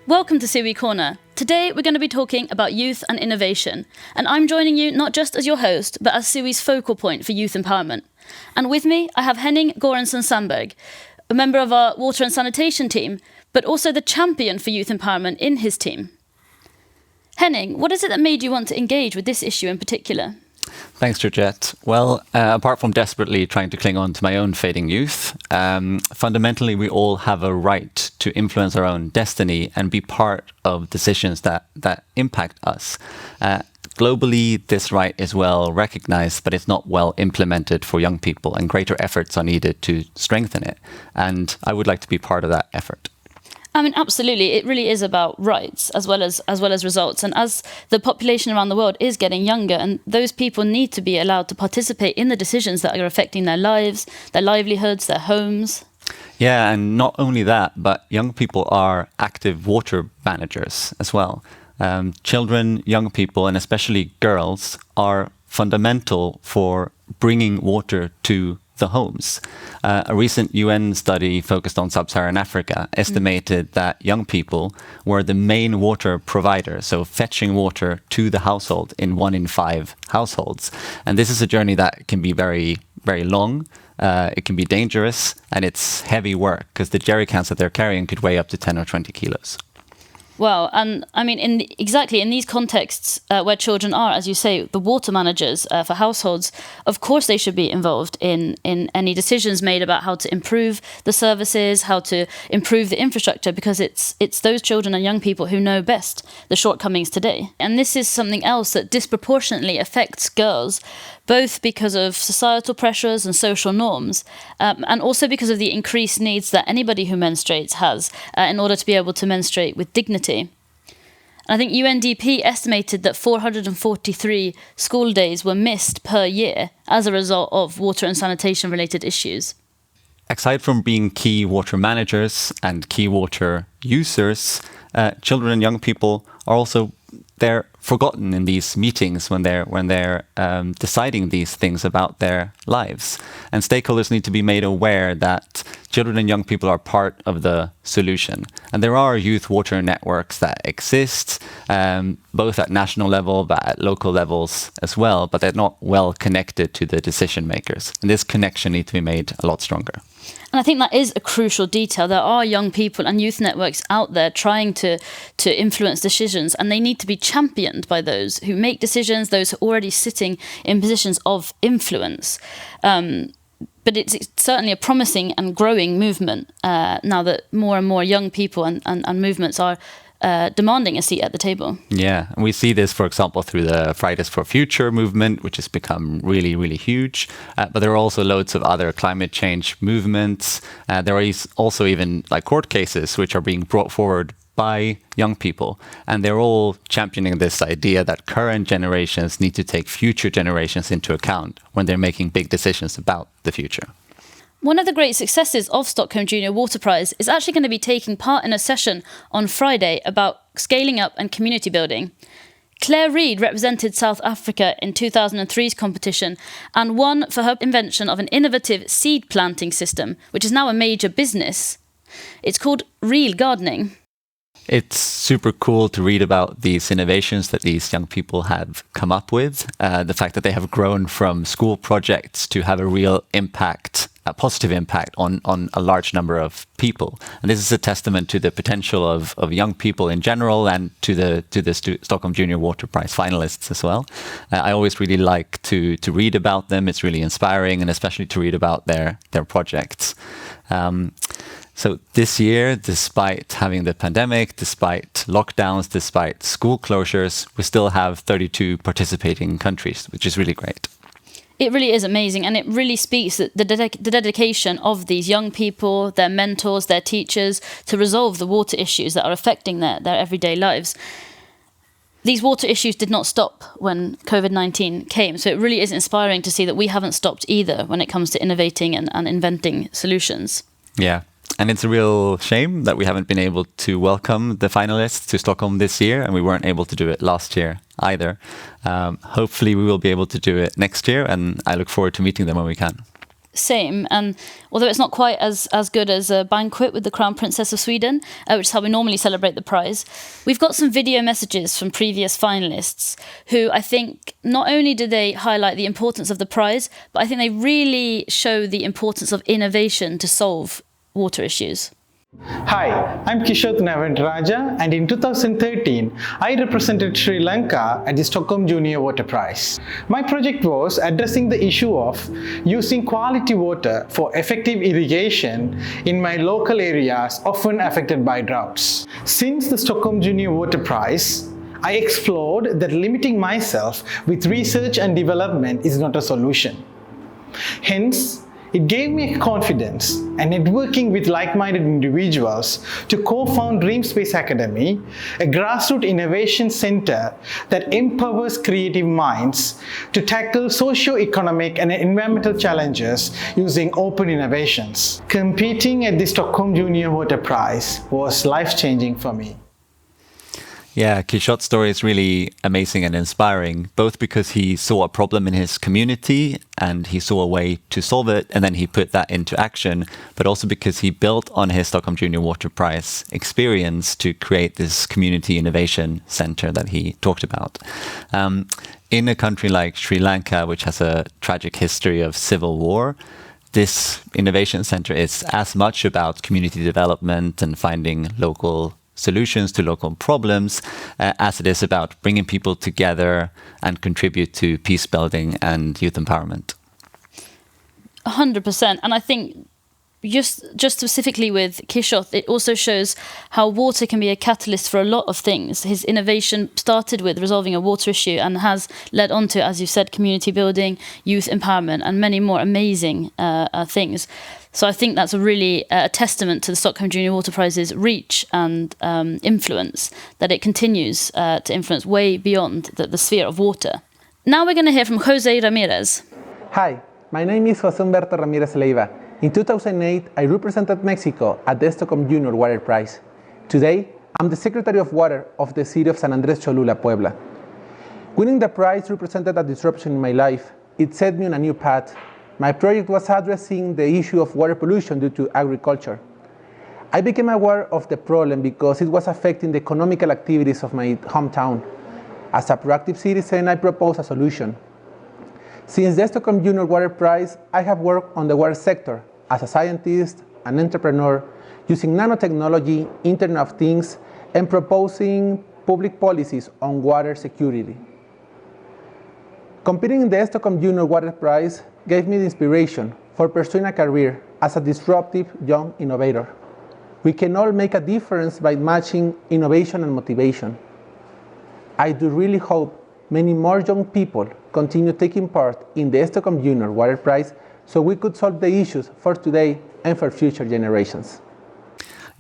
Welcome to SIWI Corner. Today we're going to be talking about youth and innovation, and I'm joining you not just as your host, but as SIWI's focal point for youth empowerment. And with me, I have Henning, Göransson, Sandberg, a member of our water and sanitation team, but also the champion for youth empowerment in his team. Henning, what is it that made you want to engage with this issue in particular? Thanks, Georgette. Well, apart from desperately trying to cling on to my own fading youth, fundamentally we all have a right to influence our own destiny and be part of decisions that impact us. Globally, this right is well recognized, but it's not well implemented for young people, and greater efforts are needed to strengthen it. And I would like to be part of that effort. I mean, absolutely. It really is about rights as well as results. And as the population around the world is getting younger, and those people need to be allowed to participate in the decisions that are affecting their lives, their livelihoods, their homes. Yeah, and not only that, but young people are active water managers as well. Children, young people, and especially girls are fundamental for bringing water to the homes. A recent UN study focused on sub-Saharan Africa estimated that young people were the main water provider, so fetching water to the household in 1 in 5 households. And this is a journey that can be very, very long. It can be dangerous, and it's heavy work because the jerry cans that they're carrying could weigh up to 10 or 20 kilos. Wow. And I mean, in these contexts where children are, as you say, the water managers for households, of course they should be involved in any decisions made about how to improve the services, how to improve the infrastructure, because it's those children and young people who know best the shortcomings today. And this is something else that disproportionately affects girls, both because of societal pressures and social norms, and also because of the increased needs that anybody who menstruates has in order to be able to menstruate with dignity. And I think UNDP estimated that 443 school days were missed per year as a result of water and sanitation related issues. Aside from being key water managers and key water users, children and young people are also they're forgotten in these meetings when they're deciding these things about their lives. And stakeholders need to be made aware that children and young people are part of the solution. And there are youth water networks that exist, both at national level, but at local levels as well, but they're not well connected to the decision makers. And this connection needs to be made a lot stronger. And I think that is a crucial detail. There are young people and youth networks out there trying to influence decisions, and they need to be championed by those who make decisions, those who are already sitting in positions of influence. But it's certainly a promising and growing movement now that more and more young people and movements are demanding a seat at the table. Yeah, and we see this, for example, through the Fridays for Future movement, which has become really, really huge. But there are also loads of other climate change movements. There are also even like court cases which are being brought forward by young people. And they're all championing this idea that current generations need to take future generations into account when they're making big decisions about the future. One of the great successes of Stockholm Junior Water Prize is actually going to be taking part in a session on Friday about scaling up and community building. Claire Reid represented South Africa in 2003's competition and won for her invention of an innovative seed planting system, which is now a major business. It's called real gardening. It's super cool to read about these innovations that these young people have come up with. The fact that they have grown from school projects to have a real impact, a positive impact on a large number of people. And this is a testament to the potential of young people in general and to the Stockholm Junior Water Prize finalists as well. I always really like to read about them. It's really inspiring, and especially to read about their projects. So this year, despite having the pandemic, despite lockdowns, despite school closures, we still have 32 participating countries, which is really great. It really is amazing, and it really speaks that the dedication of these young people, their mentors, their teachers, to resolve the water issues that are affecting their everyday lives. These water issues did not stop when COVID-19 came, so it really is inspiring to see that we haven't stopped either when it comes to innovating and inventing solutions. Yeah. And it's a real shame that we haven't been able to welcome the finalists to Stockholm this year, and we weren't able to do it last year either. Hopefully we will be able to do it next year, and I look forward to meeting them when we can. same. And although it's not quite as good as a banquet with the Crown Princess of Sweden, which is how we normally celebrate the prize, we've got some video messages from previous finalists who I think not only do they highlight the importance of the prize, but I think they really show the importance of innovation to solve water issues. Hi, I'm Georgette Mrakadeh-Keane, and in 2013, I represented Sri Lanka at the Stockholm Junior Water Prize. My project was addressing the issue of using quality water for effective irrigation in my local areas often affected by droughts. Since the Stockholm Junior Water Prize, I explored that limiting myself with research and development is not a solution. Hence, it gave me confidence and networking with like-minded individuals to co-found Dream Space Academy, a grassroots innovation center that empowers creative minds to tackle socio-economic and environmental challenges using open innovations. Competing at the Stockholm Junior Water Prize was life-changing for me. Yeah, Georgette's story is really amazing and inspiring, both because he saw a problem in his community and he saw a way to solve it, and then he put that into action, but also because he built on his Stockholm Junior Water Prize experience to create this community innovation center that he talked about. In a country like Sri Lanka, which has a tragic history of civil war, this innovation center is as much about community development and finding local solutions to local problems as it is about bringing people together and contribute to peace building and youth empowerment. 100%. And I think just specifically with Georgette, it also shows how water can be a catalyst for a lot of things. His innovation started with resolving a water issue and has led on to, as you said, community building, youth empowerment, and many more amazing things. So I think that's a really a testament to the Stockholm Junior Water Prize's reach and influence, that it continues to influence way beyond the sphere of water. Now we're going to hear from Jose Ramirez. Hi, my name is Jose Humberto Ramirez Leiva. In 2008, I represented Mexico at the Stockholm Junior Water Prize. Today, I'm the Secretary of Water of the city of San Andres Cholula, Puebla. Winning the prize represented a disruption in my life. It set me on a new path. My project was addressing the issue of water pollution due to agriculture. I became aware of the problem because it was affecting the economical activities of my hometown. As a proactive citizen, I proposed a solution. Since the Stockholm Junior Water Prize, I have worked on the water sector as a scientist, an entrepreneur, using nanotechnology, Internet of Things, and proposing public policies on water security. Competing in the Stockholm Junior Water Prize gave me the inspiration for pursuing a career as a disruptive young innovator. We can all make a difference by matching innovation and motivation. I do really hope many more young people continue taking part in the Stockholm Junior Water Prize so we could solve the issues for today and for future generations.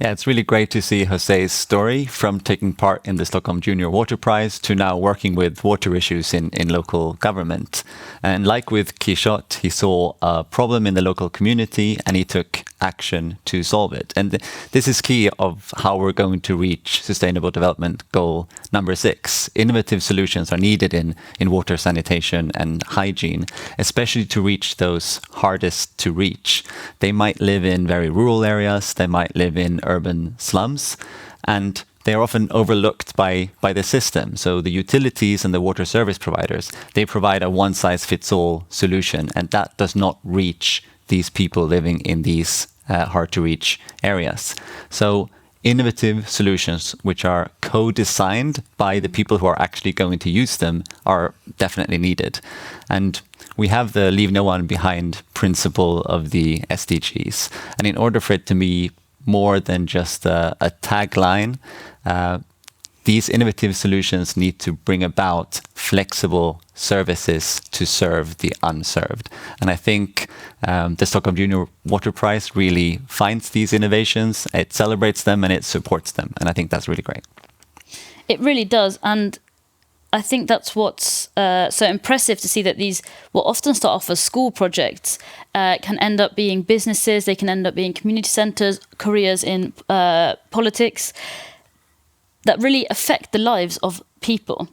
Yeah, it's really great to see Jose's story from taking part in the Stockholm Junior Water Prize to now working with water issues in local government. And like with Georgette, he saw a problem in the local community and he took action to solve it. And this is key of how we're going to reach Sustainable Development Goal number 6. Innovative solutions are needed in water sanitation and hygiene, especially to reach those hardest to reach. They might live in very rural areas, they might live in urban slums, and they are often overlooked by the system. So the utilities and the water service providers, they provide a one-size-fits-all solution, and that does not reach these people living in these hard-to-reach areas. So innovative solutions which are co-designed by the people who are actually going to use them are definitely needed. And we have the Leave No One Behind principle of the SDGs. And in order for it to be more than just a tagline, these innovative solutions need to bring about flexible services to serve the unserved. And I think the Stockholm Junior Water Prize really finds these innovations, it celebrates them and it supports them. And I think that's really great. It really does. And I think that's what's so impressive to see, that these will often start off as school projects, can end up being businesses, they can end up being community centres, careers in politics, that really affect the lives of people.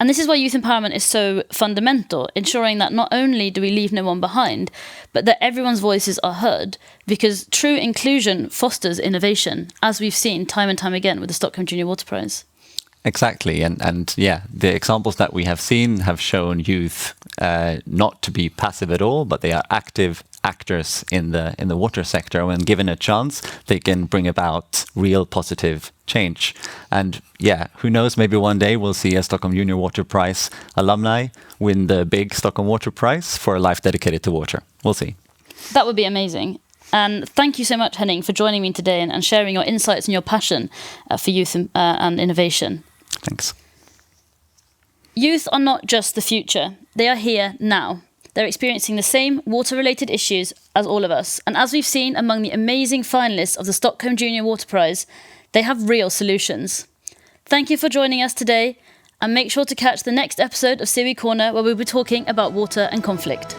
And this is why youth empowerment is so fundamental, ensuring that not only do we leave no one behind, but that everyone's voices are heard, because true inclusion fosters innovation, as we've seen time and time again with the Stockholm Junior Water Prize. Exactly, and yeah, the examples that we have seen have shown youth not to be passive at all, but they are active actors in the water sector. When given a chance, they can bring about real positive change. And yeah, who knows? Maybe one day we'll see a Stockholm Junior Water Prize alumni win the big Stockholm Water Prize for a life dedicated to water. We'll see. That would be amazing. And thank you so much, Henning, for joining me today and sharing your insights and your passion for youth and innovation. Thanks. Youth are not just the future. They are here now. They're experiencing the same water-related issues as all of us. And as we've seen among the amazing finalists of the Stockholm Junior Water Prize, they have real solutions. Thank you for joining us today, and make sure to catch the next episode of SIWI Corner, where we'll be talking about water and conflict.